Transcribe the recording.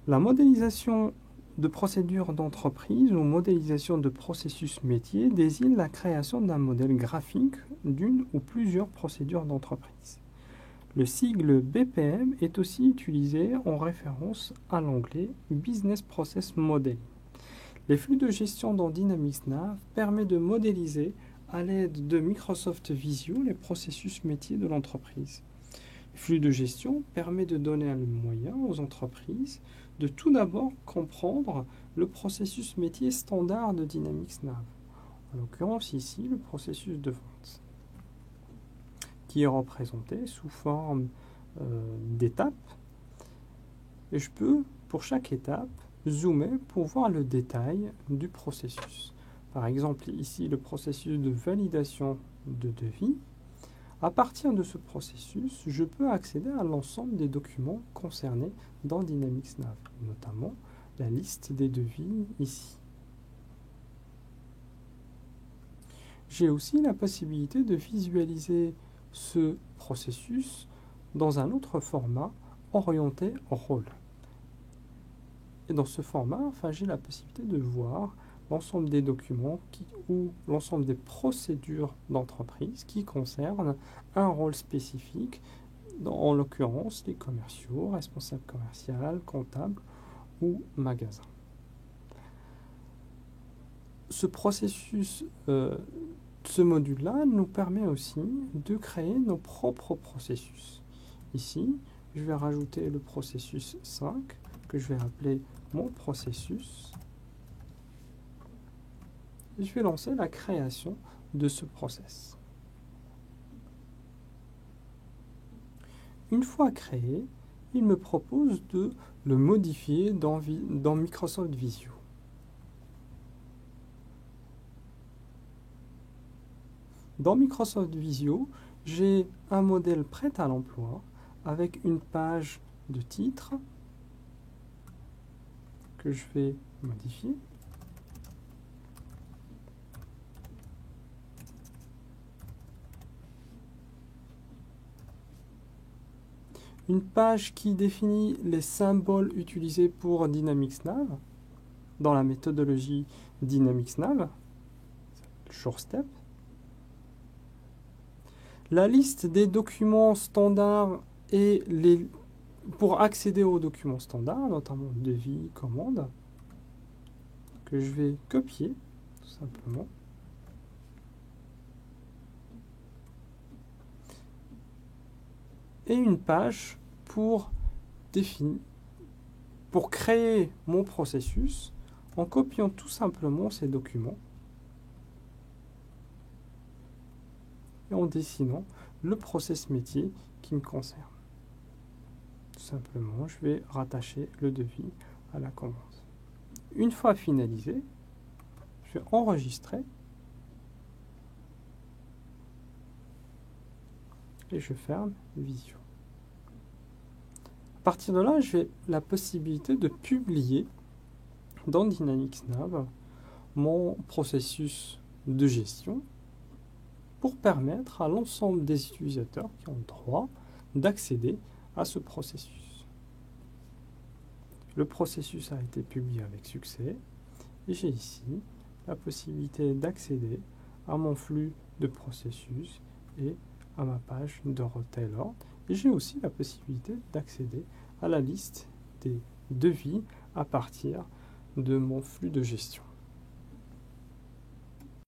La modélisation de procédures d'entreprise ou modélisation de processus métier désigne la création d'un modèle graphique d'une ou plusieurs procédures d'entreprise. Le sigle BPM est aussi utilisé en référence à l'anglais Business Process Modeling. Les flux de gestion dans Dynamics Nav permettent de modéliser à l'aide de Microsoft Visio les processus métiers de l'entreprise. Le flux de gestion permet de donner un moyen aux entreprises de tout d'abord comprendre le processus métier standard de Dynamics Nav. En l'occurrence ici, le processus de vente, qui est représenté sous forme d'étapes. Et je peux, pour chaque étape, zoomer pour voir le détail du processus. Par exemple, ici, le processus de validation de devis. À partir de ce processus, je peux accéder à l'ensemble des documents concernés dans Dynamics Nav, notamment la liste des devis ici. J'ai aussi la possibilité de visualiser ce processus dans un autre format orienté rôle. Et dans ce format, j'ai la possibilité de voir l'ensemble des documents ou l'ensemble des procédures d'entreprise qui concernent un rôle spécifique, en l'occurrence les commerciaux, responsables commerciaux, comptables ou magasins. Ce processus, ce module-là nous permet aussi de créer nos propres processus. Ici, je vais rajouter le processus 5 que je vais appeler mon processus. Et je vais lancer la création de ce process. Une fois créé, il me propose de le modifier dans Microsoft Visio. Dans Microsoft Visio, j'ai un modèle prêt à l'emploi avec une page de titre que je vais modifier. Une page qui définit les symboles utilisés pour Dynamics Nav dans la méthodologie Dynamics Nav, Short Step. La liste des documents standards et pour accéder aux documents standards, notamment devis, commande, que je vais copier tout simplement. Et une page pour créer mon processus en copiant tout simplement ces documents et en dessinant le process métier qui me concerne. Tout simplement, je vais rattacher le devis à la commande. Une fois finalisé, je vais enregistrer et je ferme Visio. À partir de là, j'ai la possibilité de publier dans Dynamics Nav mon processus de gestion pour permettre à l'ensemble des utilisateurs qui ont le droit d'accéder à ce processus. Le processus a été publié avec succès et j'ai ici la possibilité d'accéder à mon flux de processus et à ma page de Taylor. Et j'ai aussi la possibilité d'accéder à la liste des devis à partir de mon flux de gestion.